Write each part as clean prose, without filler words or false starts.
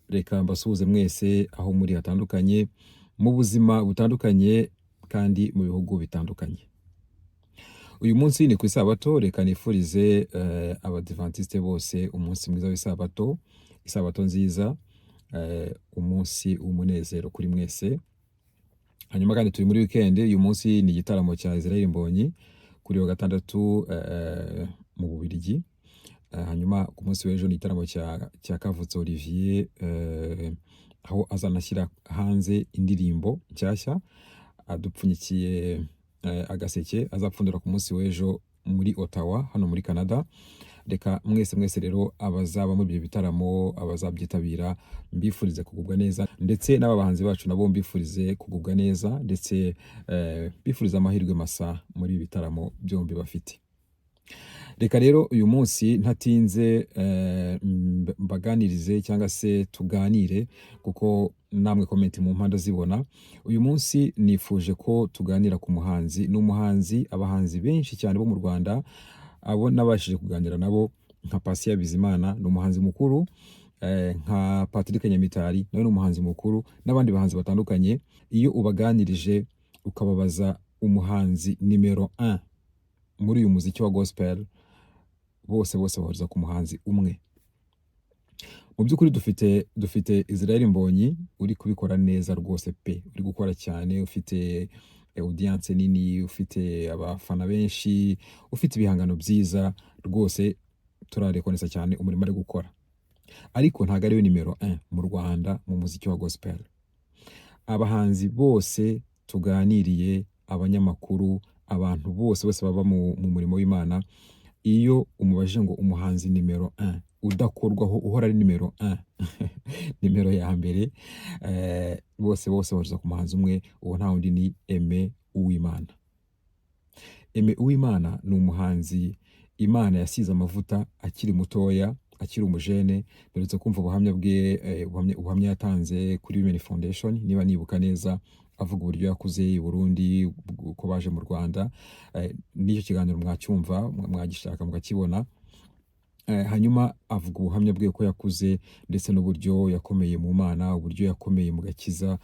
reka mbasuhuze mwese aho muri hatandukanye, mu buzima butandukanye kandi mu bihugu bitandukanye. Uyu munsi ni ku isabato, reka nifurize abadivantiste bose umunsi mwiza w'isabato, isabato nziza, umunsi w'umunezero kuri mwese. Hanyuma kandi turi muri weekend, uyu munsi ni igitaramo cya Israel Mbonyi kuri wa gatandatu mu Bubiligi. Hanyuma ku munsi w'ejo ni igitaramo cya Kavutse Olivier, aho azanashyira hanze indirimbo nshyashya, adupfunyikiye agaseke azapfundura ku munsi w'ejo muri Ottawa hano muri Canada. Reka mwese rero abazaba muri ibyo bitaramo, abazabyitabira, mbifurize kugubwa neza, ndetse n'abahanzi bacu nabo mbifurize kugubwa neza, ndetse bifuriza amahirwe masa muri ibi bitaramo byombi bafite. Reka rero uyu munsi ntatinze mbaganirize cyangwa se tuganire, kuko namwe komenti mu mpanda zibona. Uyu munsi nifuje ko tuganira ku muhanzi, n'umuhanzi abahanzi benshi cyane bo mu Rwanda abo nabashije kuganira nabo, nka Patient Bizimana ni umuhanzi mukuru, nka Patrick Nyamitari nawe ni umuhanzi mukuru, n'abandi bahanzi batandukanye. Iyo ubaganirije ukababaza umuhanzi nimero 1 muri uyu muziki wa gospel, bose bahuriza ku muhanzi umwe. Mu by'ukuri dufite Israel Mbonyi uri kubikora neza rwose pe, uri gukora cyane, ufite audience nini, ufite abafana benshi, ufite ibihangano byiza rwose, turarekonesa cyane umurimo ari gukora. Ariko ntago ari we nimero 1 mu Rwanda mu muziki wa gospel. Abahanzi bose tuganiriye, abanyamakuru, abantu bose baba mu murimo w'Imana, iyo umubajije ngo umuhanzi nimero 1 udakorwaho, uhora ari nimero 1 nimero ya mbere, bose bahuriza ku muhanzi umwe, uwo nta wundi ni Aime Uwimana. Aime Uwimana ni umuhanzi Imana yasize amavuta akiri mutoya, akiri umujene. Mperutse kumva ubuhamya bwe, ubuhamya yatanze kuri Women Foundation, niba nibuka neza, avuga uburyo yakuze i Burundi, uko baje mu Rwanda. N'icyo kiganiro mwacyumva, mwagishaka mukakibona. Hanyuma avuga ubuhamya bwe ko yakuze, ndetse n'uburyo yakomeye mu Mana, uburyo yakomeye mu gakiza.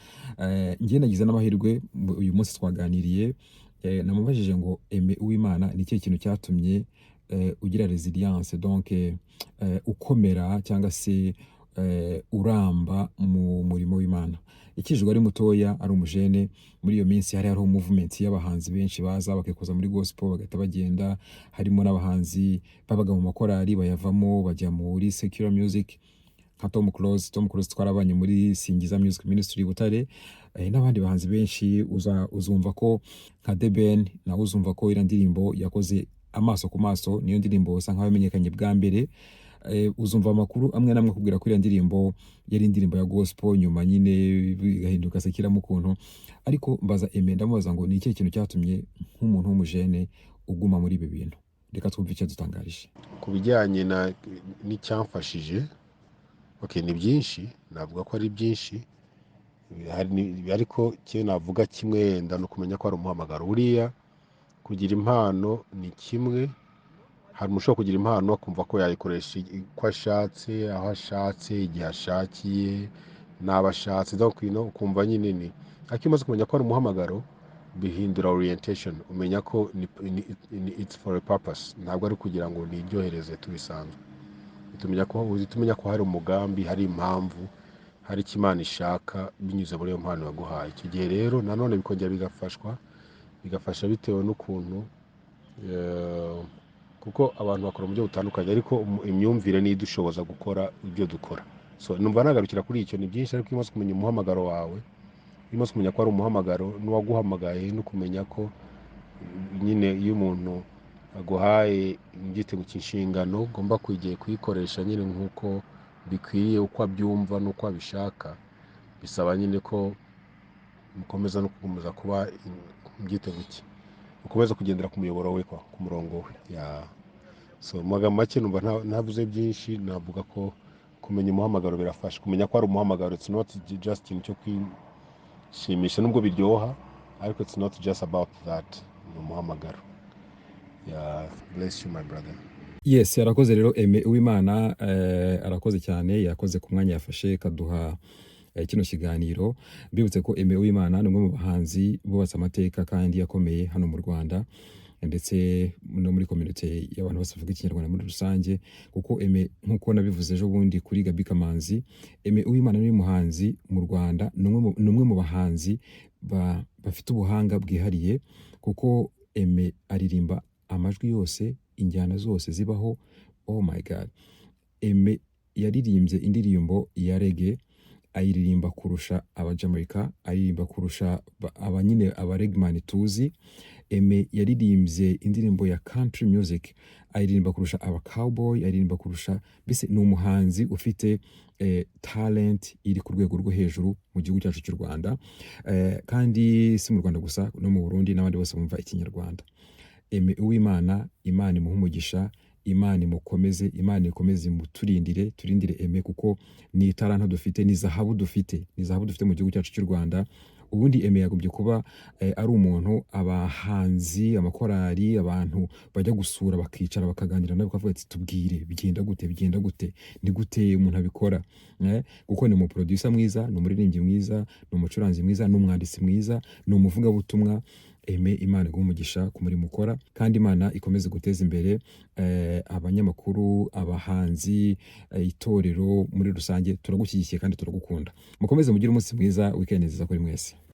Njye nagize n'amahirwe, uyu munsi twaganiriye, namubajije ngo Aime Uwimana ni ikihe kintu cyatumye ugira resilience, donc ukomera cyangwa se uramba mu murimo w'Imana. Ikijwe ari mutoya, ari umujene. Muri iyo minsi hariho movement y'abahanzi benshi baza bakikoza muri gospel bagahita bagenda, harimo n'abahanzi babaga mu makorali bayavamo bajya muri secular music, nka Tom Close twarabanye muri Singiza Music Ministry Butare, n'abandi bahanzi benshi. Uzumva ko nka The Ben nawe uzumva ko ira ndirimbo yakoze Amaso ku Maso niyo ndirimbo usa nkaho yamenyekanye bwa mbere. Uzumva amakuru amwe namwe kubwira ko iriya ndirimbo yari indirimbo ya gospel, nyuma nyine bigahinduka sekiramo ukuntu. Ariko mbaza Aime, ndamubaza ngo ni ikihe kintu cyatumye nk'umuntu w'umujene uguma muri ibi bintu. Reka twumve icyo dutangarije. Ku bijyanye n'icyamfashije, ni byinshi, navuga ko ari byinshi, ariko icyo navuga kimwe yenda no kumenya ko ari umuhamagaro. Buriya kugira impano ni kimwe, hari umuntu ushobora kugira impano akumva ko yayikoresha uko ashatse, aho ashatse, igihe ashakiye, n'abo ashatse, ukumva nyine ni. Ariko iyo umaze kumenya ko ari umuhamagaro, bihindura orientation, umenya ko it's for a purpose, ntabwo ari kugira ngo niryohereze tubisanzwe. Tumenya ko hari umugambi, hari impamvu, hari icyo Imana ishaka binyuze muri iyo mpano yaguhaye. Icyo gihe rero nanone bikongera bigafasha bitewe n'ukuntu, kuko abantu bakora mu buryo butandukanye, ariko imyumvire niyo idushoboza gukora ibyo dukora. So numva nagarukira kuri icyo. Ni byinshi, ariko iyo umaze kumenya umuhamagaro wawe, iyo umaze kumenya ko ari umuhamagaro n'uwaguhamagaye, no kumenya ko nyine iyo umuntu aguhaye igitego cy'inshingano ugomba kuyikoresha nyine nk'uko bikwiye, uko abyumva n'uko abishaka, bisaba nyine ko mukomeza no gukomeza kuba igitego cye, ukomeza kugendera ku muyoboro we, ku murongo we. So mu magambo make numva ntavuze byinshi, navuga ko kumenya umuhamagaro birafasha. Kumenya ko ari umuhamagaro, it's not just ikintu cyo kwishimisha, nubwo biryoha, ariko it's not just about that, ni umuhamagaro. Bless you my brother. Yes, arakoze rero Aime Uwimana, arakoze cyane, yakoze ku mwanya yafashe kaduha kino kiganiro. Mbibutse ko Aime Uwimana ni umwe mu bahanzi bubatse amateka kandi yakomeye hano mu Rwanda, ndetse no muri community y'abantu bose bavuga ikinyarwanda muri rusange, kuko Aime nk'uko nabivuze ejo bundi kuri Gaby Kamanzi, Aime Uwimana ni umuhanzi mu Rwanda, ni umwe mu bahanzi bafite ubuhanga bwihariye, kuko Aime aririmba amajwi yose, injyana zose zibaho. Oh my god, Aime yaririmbye indirimbo ya reggae, ayiririmba kurusha abajamaika, ayiririmba kurusha abanyine abaregman tuzi. Aime yaririmbye indirimbo ya country music, ayiririmba kurusha aba cowboy, ayiririmba kurusha, mbese ni umuhanzi ufite talent iri ku rwego rwo hejuru mu gihugu cyacu cy'u Rwanda, kandi si mu Rwanda gusa, no mu Burundi n'abandi bose bumva ikinyarwanda. Aime Uwimana, Imana imuhe umugisha, Imana imukomeze, Imana ikomeze turindire Aime, kuko ni italanta dufite, ni zahabu dufite, mu gihugu cyacu cy'u Rwanda. Ubundi Aime yagobye kuba ari umuntu abahanzi, amakorari, abantu bajya gusura bakicara bakaganira nawe, bakavuga ati tubwire bigenda gute, ni gute umuntu abikora, kuko ni umuproducer mwiza, ni umuririmbyi mwiza, ni umucuranzi mwiza, ni umwanditsi mwiza, ni umuvugabutumwa. Aime, Imana iguhe umugisha ku murimo ukora, kandi Imana ikomeze guteza imbere abanyamakuru, abahanzi, itorero muri rusange. Turagushyigikiye kandi turagukunda. Mukomeze mugire umunsi mwiza, weekend nziza kuri mwese.